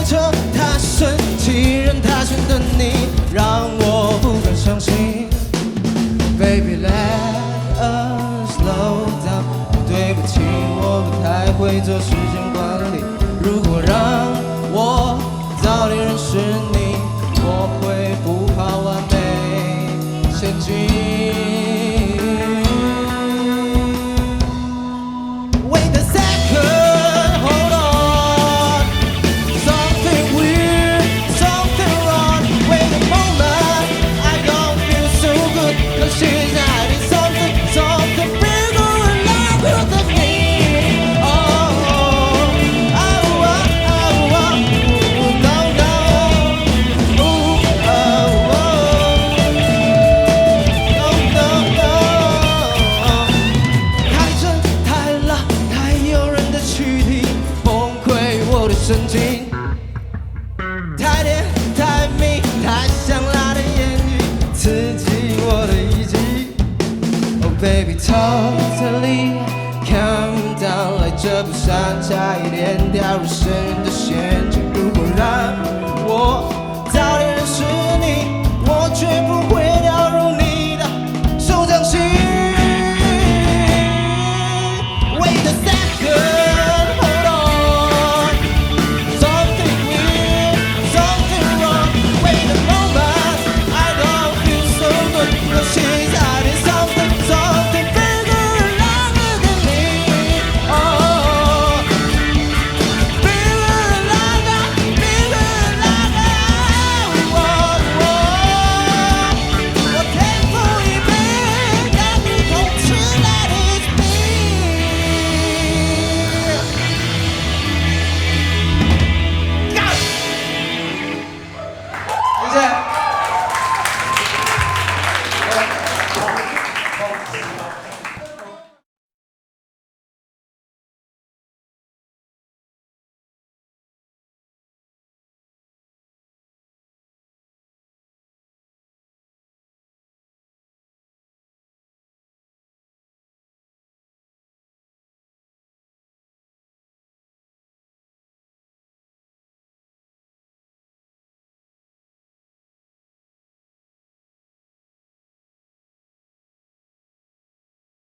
开车，他生气，任他选的你，让我不敢相信。Baby, let us slow down。对不起，我不太会做时间管理。如果让我早点认识你，我会不怕完美陷阱。Wait a second, hold on. Something weird, something wrong. Wait a moment, I don't feel so good. 'Cause she's hiding something, something bigger in love with me. Oh, oh, oh, oh, oh, no, no. Ooh, oh, oh, no, no, no. 太真太辣太诱人的躯体，崩溃我的神经。太甜太蜜太香辣的言语，刺激我的意志。Oh baby, totally calm down， 来这不山，差一点掉入深渊的